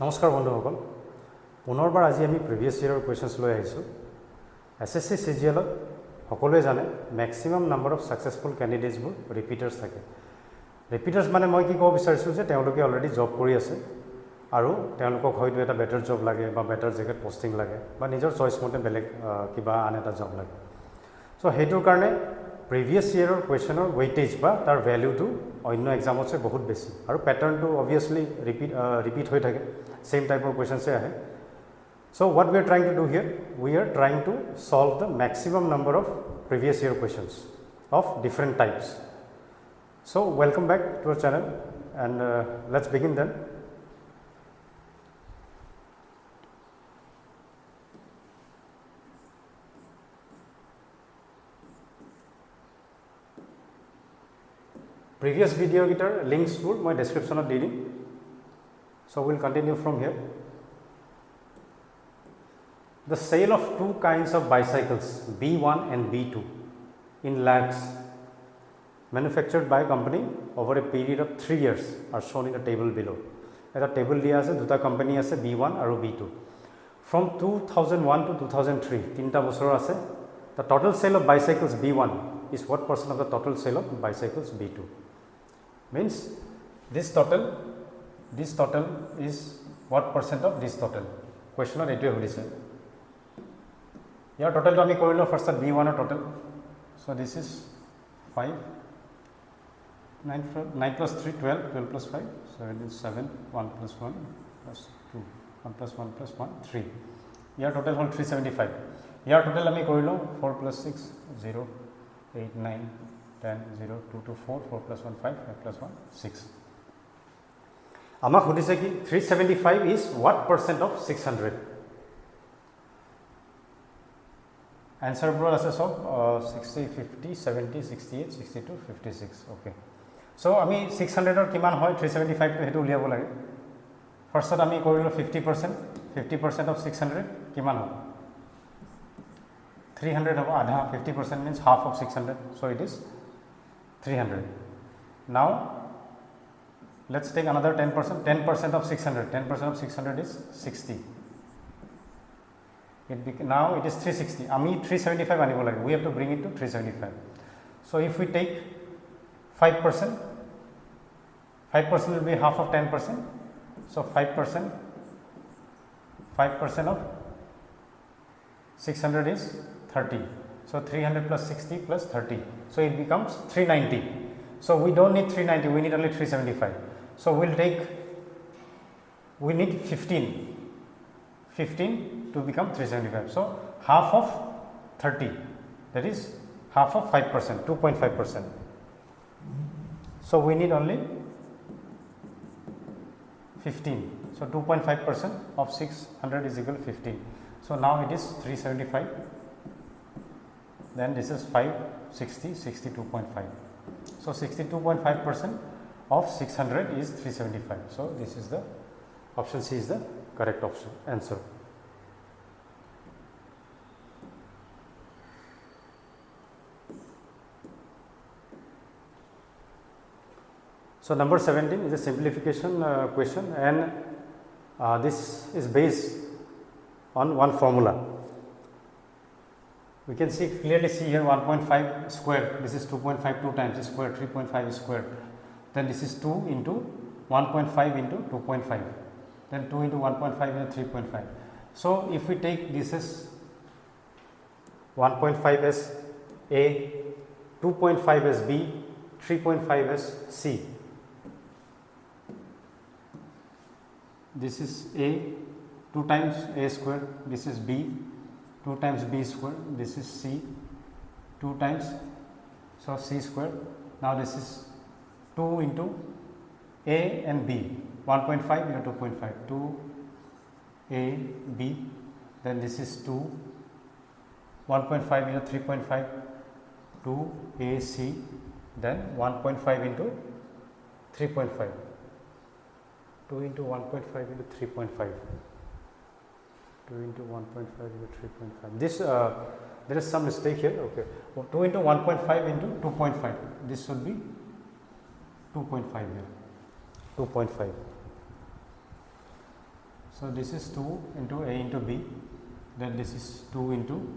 নমস্কাৰ বন্ধুসকল পুনৰবাৰ আজি আমি প্ৰিভিয়াছ ইয়াৰৰ কোৱেশ্যনছ লৈ আহিছোঁ Ssc Cgl সকলোৱে জানে ম্যাক্সিমাম নাম্বাৰ অফ সাকসেসফুল ক্যান্ডিডেটছবোৰ ৰিপিটাৰ্ছ থাকে ৰিপিটাৰ্ছ মানে মই কি ক'ব বিচাৰিছোঁ যে তেওঁলোকে অলৰেডি জব কৰি আছে আৰু তেওঁলোকক হয়তো এটা বেটাৰ জব লাগে বা বেটাৰ জেগাত পোষ্টিং লাগে বা নিজৰ চইচ মতে বেলেগ কিবা আন এটা জব লাগে সো হেতুৰ কাৰণে প্ৰিভিয়াছ ইয়াৰৰ কোৱেশ্যনৰ ওয়েটেজ বা তাৰ ভ্যালুটো অন্য এক্সামতছে বহুত বেছি আৰু প্যাটাৰ্নটো অবভিয়াসলি ৰিপিট হৈ থাকে সেম টাইপৰ কোৱেশ্যনছে আহে So what we are trying to do here, we are trying to solve the maximum number of previous year questions of different types. So welcome back to our channel and let's begin then. Previous video guitar links would my description of dealing. So we'll continue from here. The sale of two kinds of bicycles B1 and B2 in lakhs manufactured by a company over a period of 3 years are shown in the table below. Eta table dia ase duta company ase B1 aru B2 from 2001 to 2003 tinta bochor ase. The total sale of bicycles B1 is what percent of the total sale of bicycles B2 means this total is what percent of this total question or etue hodise. Here total to ami korilo first at B1 or total. So this is 5 9 plus 3 12 12 plus 5 17 7 1 plus 1 plus 2 1 plus 1 plus 1 3. Here total whole 375. Here total ami korilo 4 plus 6 0 8 9 10 0 2 2 4 4 plus 1 5 5 plus 1 6. Amak hodise ki 375 is what percent of 600? Answer bro as of 60 50 70 68 62 56 okay so ami 600 or kiman hoy 375 to hetu uliabo lage first ami korilo 50% of 600 kiman hoy 300 hobo adha 50% means half of 600 so it is 300. Now let's take another 10% of 600 10% of 600 is 60. Now it is 360. Ami 375 anibo lage. We have to bring it to 375. So if we take 5%, 5% will be half of 10%. So 5% of 600 is 30. So 300 plus 60 plus 30. So it becomes 390. So we don't need 390. We need only 375. So we need 15 to become 375. So half of 30, that is half of 5%, 2.5%. So we need only 15. So 2.5% of 600 is equal to 15. So now it is 375. Then this is 5, 60, 62.5. So 62.5% of 600 is 375. So this is the option C is the correct option answer. So number 17 is a simplification question and this is based on one formula. We can clearly see here 1.5 square, this is 2.5 2 times square, 3.5 square, then this is 2 into 1.5 into 2.5, then 2 into 1.5 into 3.5. So if we take this as 1.5 as A, 2.5 as B, 3.5 as C. This is A, 2 times A square, this is B, 2 times B square, this is C, 2 times, so C square. Now this is 2 into A and B, 1.5 into 2.5, 2 A B, then this is 2, 1.5 into 3.5, 2 A C, then 1.5 into 3.5. 2 into 1.5 into 3.5, 2 into 1.5 into 3.5. This there is some mistake here. Okay, 2 into 1.5 into 2.5. This should be 2.5 here. 2.5. So this is 2 into A into B, then this is 2 into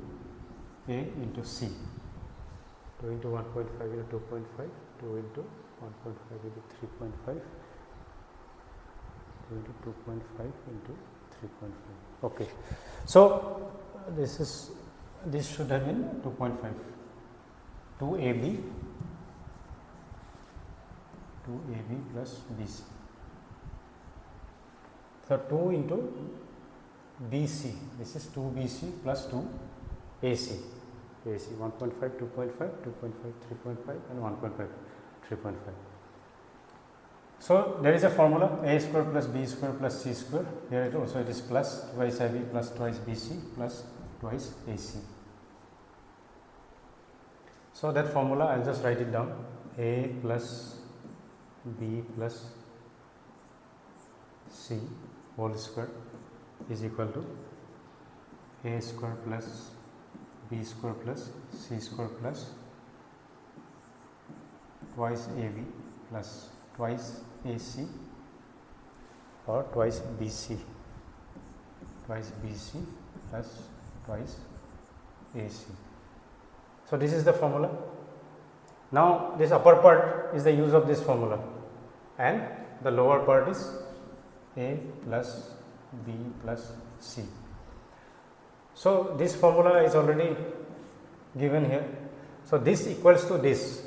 A into C. 2 into 1.5 into 2.5, 2 into 1.5 into 3.5, 2 into 2.5 into 3.5. Okay. So this should have been 2.5. 2AB plus BC. So 2 into BC, this is 2BC plus 2AC. AC 1.5, 2.5, 2.5, 3.5 and 1.5, 3.5. So there is a formula A square plus B square plus C square. Here it also it is plus twice AB plus twice BC plus twice AC. So that formula I will just write it down. A plus B plus C whole square is equal to A square plus B square plus C square plus twice AB plus twice AC or twice BC plus twice AC. So this is the formula. Now this upper part is the use of this formula and the lower part is A plus B plus C. So this formula is already given here. So this equals to this.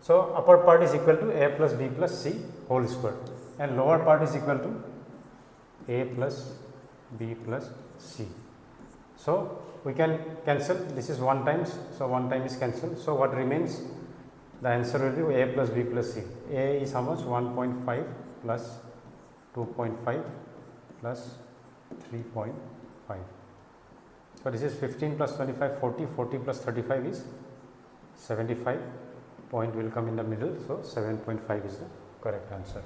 So upper part is equal to A plus B plus C whole square and lower part is equal to A plus B plus C. So we can cancel, this is 1 times, so 1 time is cancelled. So what remains? The answer will be A plus B plus C. A is how much? 1.5 plus 2.5 plus 3.5. So this is 15 plus 25, 40, 40 plus 35 is 75. Point will come in the middle, so 7.5 is the correct answer.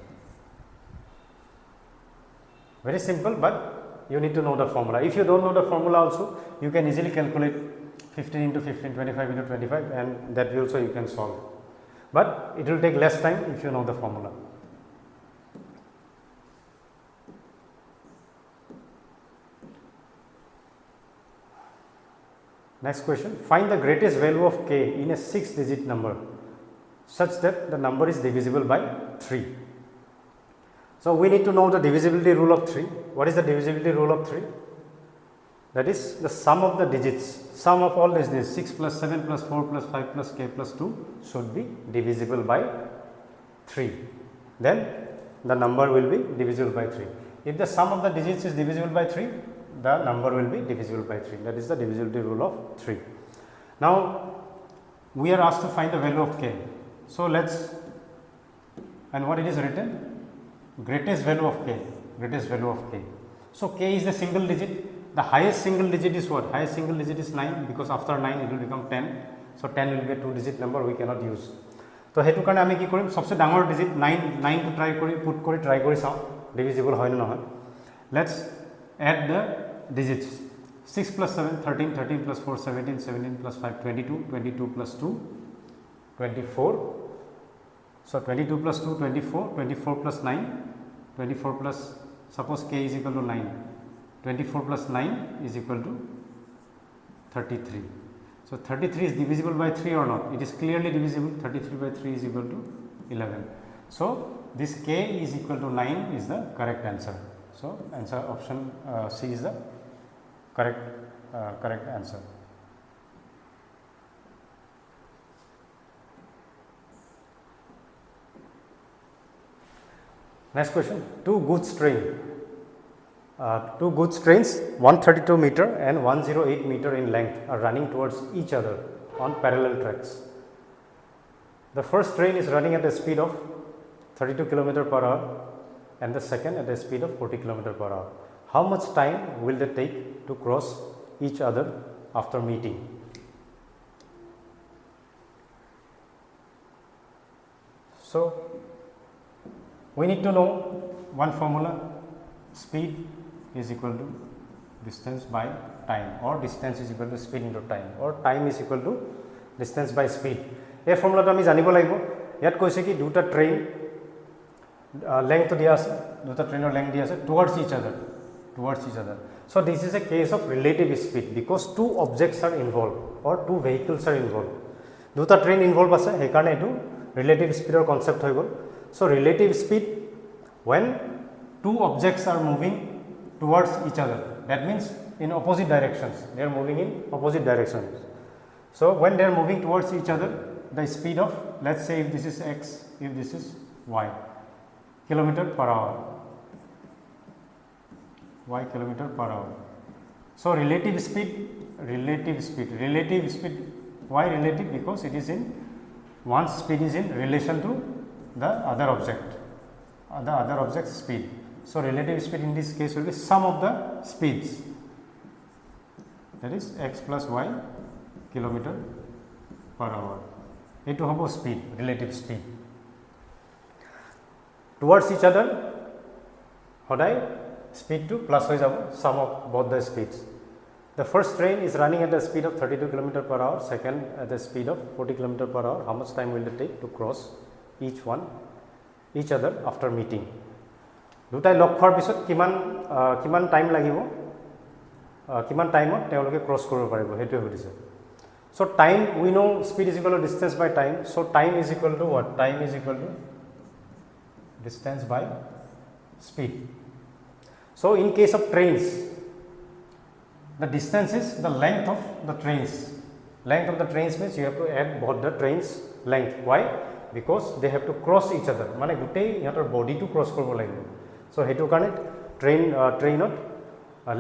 Very simple, but you need to know the formula. If you don't know the formula also, you can easily calculate 15 into 15, 25 into 25 and that also you can solve. But it will take less time if you know the formula. Next question, find the greatest value of k in a 6-digit number such that the number is divisible by 3. So we need to know the divisibility rule of 3. What is the divisibility rule of 3? That is the sum of the digits, sum of all these digits, 6 plus 7 plus 4 plus 5 plus k plus 2 should be divisible by 3. Then the number will be divisible by 3. If the sum of the digits is divisible by 3, the number will be divisible by 3. That is the divisibility rule of 3. Now we are asked to find the value of k. So let's, and what it is written? Greatest value of k, greatest value of k. So k is the single digit. The highest single digit is what? Highest single digit is 9, because after 9 it will become 10. So 10 will be a 2-digit number, we cannot use. So hetu karone ami ki korim, sobse dangor digit 9 to try kori put kori try kori sao divisible hoy na nohoy. Let's add the digits. 6 plus 7 13, 13 plus 4 17, 17 plus 5 22, 22 plus 2 24. So 22 plus 2 24, 24 plus 9, 24 plus, suppose k is equal to 9, 24 plus 9 is equal to 33. So 33 is divisible by 3 or not? It is clearly divisible. 33 by 3 is equal to 11. So this k is equal to 9 is the correct answer. So answer option C is the correct answer. Next question, two goods trains 132 meter and 108 meter in length are running towards each other on parallel tracks. The first train is running at a speed of 32 km per hour and the second at a speed of 40 km per hour. How much time will they take to cross each other after meeting? So we need to know one formula, speed is equal to distance by time, or distance is equal to speed into time, or time is equal to distance by speed. এই ফর্মুলাটো আমি জানিব লাগিব। ইয়াত কৈছে কি দুটা train length দিয়া আছে, দুটা ট্ৰেইনৰ লেংথ দিয়া আছে towards each other, towards each other. So this is a case of relative speed because two objects are involved or two vehicles are involved. Duta train involved ase he karone etu relative speed or concept hoy gol. So relative speed when two objects are moving towards each other, that means in opposite directions, they are moving in opposite directions. So when they are moving towards each other, the speed of, let's say if this is x, if this is y, kilometer per hour, y kilometer per hour. So relative speed, why relative? Because it is in, one speed is in relation to the other object, the other object's speed. So relative speed in this case will be sum of the speeds, that is x plus y kilometer per hour. Etu hobo speed, relative speed. Towards each other hodai speed to plus hoy jabo sum of both the speeds. The first train is running at the speed of 32 km per hour, second at the speed of 40 km per hour. How much time will it take to cross each other after meeting? দুটাই log খোৱাৰ পিছত কিমান time লাগিব, কিমান টাইমত তেওঁলোকে cross কৰিব পাৰিব সেইটোৱে সুধিছে। So time, we know speed is equal to distance by time. So time is equal to what? Time is equal to distance by speed. So in case of trains, the distance is the length of the trains. Length of the trains means you have to add both the trains length. Why? Because they have to cross each other. মানে গোটেই ইহঁতৰ বডিটো cross কৰিব লাগিব। So সেইটো কাৰণে ট্ৰেইনত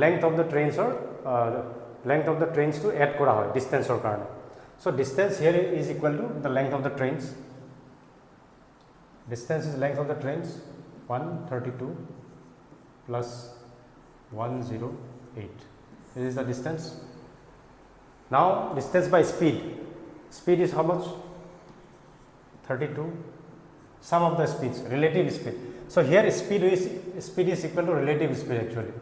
length of the trains or length of the trains to add kora hoy distance or karone. So distance here is equal to the length of the trains. Distance is length of the trains 132 plus 108. This is the distance. Now distance by speed. Speed is how much? 32. Sum of the speeds, relative speed. So here speed is equal to relative speed actually.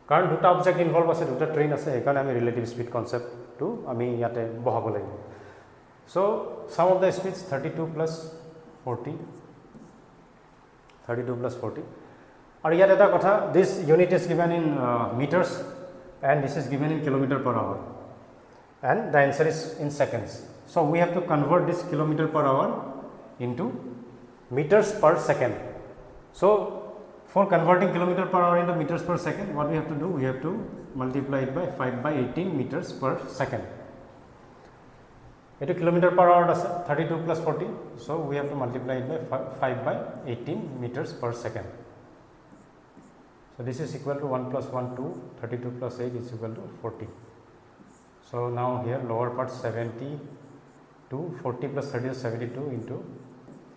কাৰণ দুটা object involve আছে, দুটা train আছে, সেইকাৰণে আমি relative speed কনচেপ্টটো আমি ইয়াতে বহাব লাগিব। চ' চাম অফ দ্য স্পীডছ 32 প্লাছ 40 আৰু ইয়াত এটা কথা, দিছ unit is given in metres and this is given in kilometre per hour and the answer is in seconds. চ' উই হেভ টু কনভাৰ্ট দিছ kilometre per hour into metres per second. চ' for converting kilometer per hour into meters per second, what we have to do? We have to multiply it by 5 by 18 meters per second. It kilometer per hour is 32 plus 40. So we have to multiply it by 5 by 18 meters per second. So this is equal to 1 plus 1, 2, 32 plus 8 is equal to 40. So now here lower part 72, 40 plus 30 is 72 into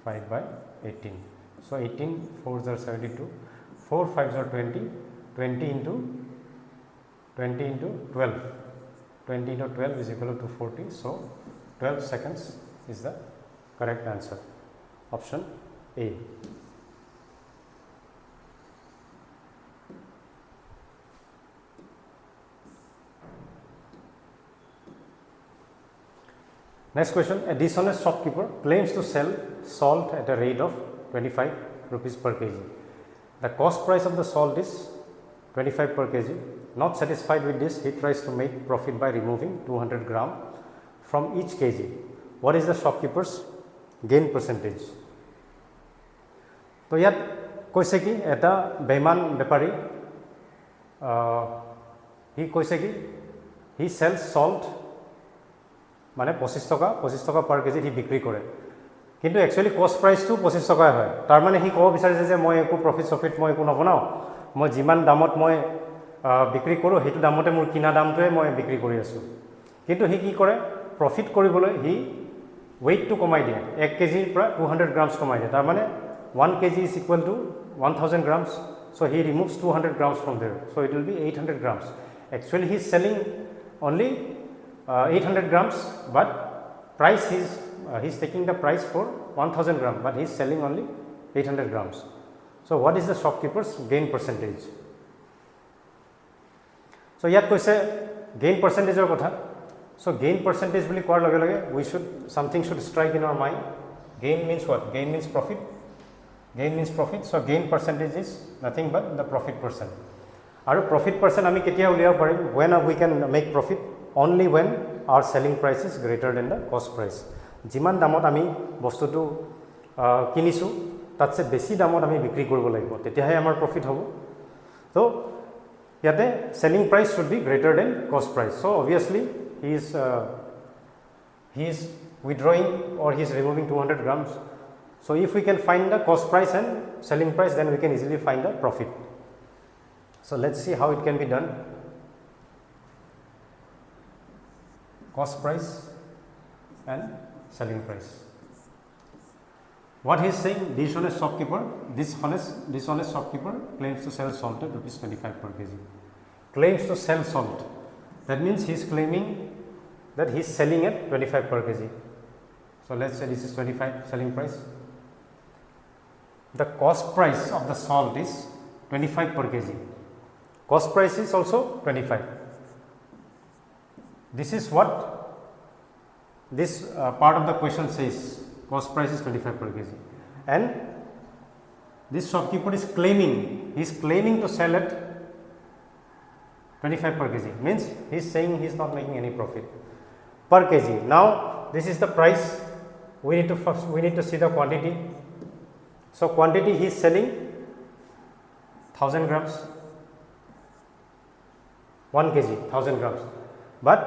5 by 18. So 18 4s are 72, 4 5s are 20, 20 into 12, 20 into 12 is equal to 40. So 12 seconds is the correct answer, option A. Next question, a dishonest shopkeeper claims to sell salt at a rate of 25 rupees per kg. The cost price of the salt is 25 per kg. Not satisfied with this, he tries to make profit by removing 200 gram from each kg. What is the shopkeeper's gain percentage? So yat koise ki eta beman bepari he koise ki he sells salt মানে 25 টকা পাৰ KG C বিক্ৰী কৰে, কিন্তু actually কষ্ট প্ৰাইচটো 25 টকাই হয়। তাৰ মানে সি ক'ব বিচাৰিছে যে মই একো প্ৰফিট মই একো নবনাওঁ, মই যিমান দামত মই বিক্ৰী কৰোঁ সেইটো দামতে মোৰ কিনা দামটোৱে মই বিক্ৰী কৰি আছোঁ। কিন্তু সি কি কৰে, প্ৰফিট কৰিবলৈ সি ৱেইটটো কমাই দিয়ে, 1 কেজিৰ পৰা 200 গ্ৰামছ কমাই দিয়ে। তাৰ মানে 1 kg is equal to 1000 grams. So he removes 200 grams from there. So it will be 800 grams. Actually he is selling only 800 grams, but price is he's taking the price for 1000 grams, but he's selling only 800 grams. So what is the shopkeeper's gain percentage? So yat koise gain percentage or kotha. So gain percentage boli koar lage lage we should something should strike in our mind. Gain means what? Gain means profit. Gain means profit. So gain percentage is nothing but the profit percent. আৰু profit percent আমি কেতিয়া উলিয়াব পাৰিম when we can make profit only when our selling price is greater than the cost price যিমান দামত আমি বস্তুটো কিনিছো তাতছে বেছি দামত আমি বিক্ৰী কৰিব লাগিব তেতিয়াহে আমাৰ প্ৰফিট হ'ব তো ইয়াতে selling price should be greater than cost price so obviously he is withdrawing or he is removing 200 grams so if we can find the cost price and selling price then we can easily find the profit so let's see how it can be done cost price and selling price what he is saying dishonest shopkeeper dishonest shopkeeper claims to sell salt at ₹25 per kg claims to sell salt that means he is claiming that he is selling at 25 per kg so let's say this is 25 selling price the cost price of the salt is 25 per kg cost price is also 25 this is what this part of the question says cost price is 25 per kg and this shopkeeper is claiming he is claiming to sell at 25 per kg means he is saying he is not making any profit per kg now this is the price we need to see the quantity so quantity he is selling 1000 grams 1 kg 1000 grams but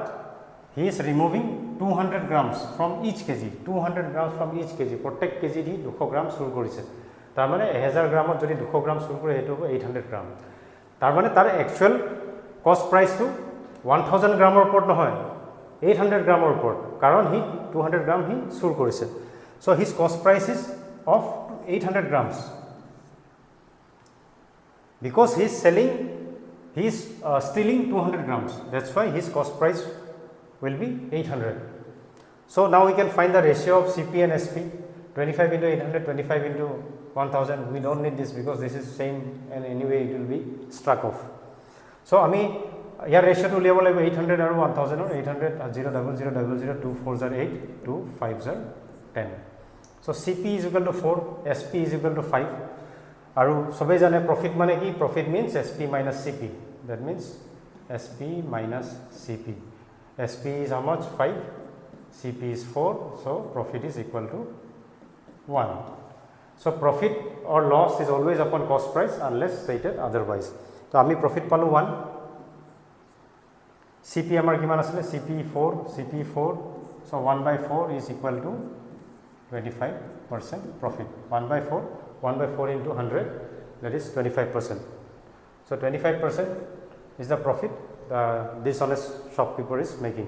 he is removing 200 grams from each kg 200 grams from each kg protect kg di 200 grams sur korise tar mane 1000 gram jodi 200 grams sur kore etu 800 gram tar mane tar actual cost price to 1000 gram or upor nohoy 800 gram or upor karon he 200 gram he sur korise so his cost price is of 800 grams because he is selling he is stealing 200 grams that's why his cost price will be 800 so now we can find the ratio of CP and SP 25 into 800 25 into 1000 we don't need this because this is same and anyway it will be struck off so ami here ratio to level 800 or 1000 or 800 0 0 0 0 0 2 4 0 8 2 5 0 10 so CP is equal to 4 SP is equal to 5 aru sobe jane profit mane ki profit means SP minus CP that means SP minus CP SP is how much 5 CP is 4 so profit is equal to 1 so profit or loss is always upon cost price unless stated otherwise so ami profit palu 1 CP amar kiman asile CP 4 so 1 by 4 is equal to 25% profit 1 by 4 into 100 that is 25% so 25% is the profit the dishonest shopkeeper is making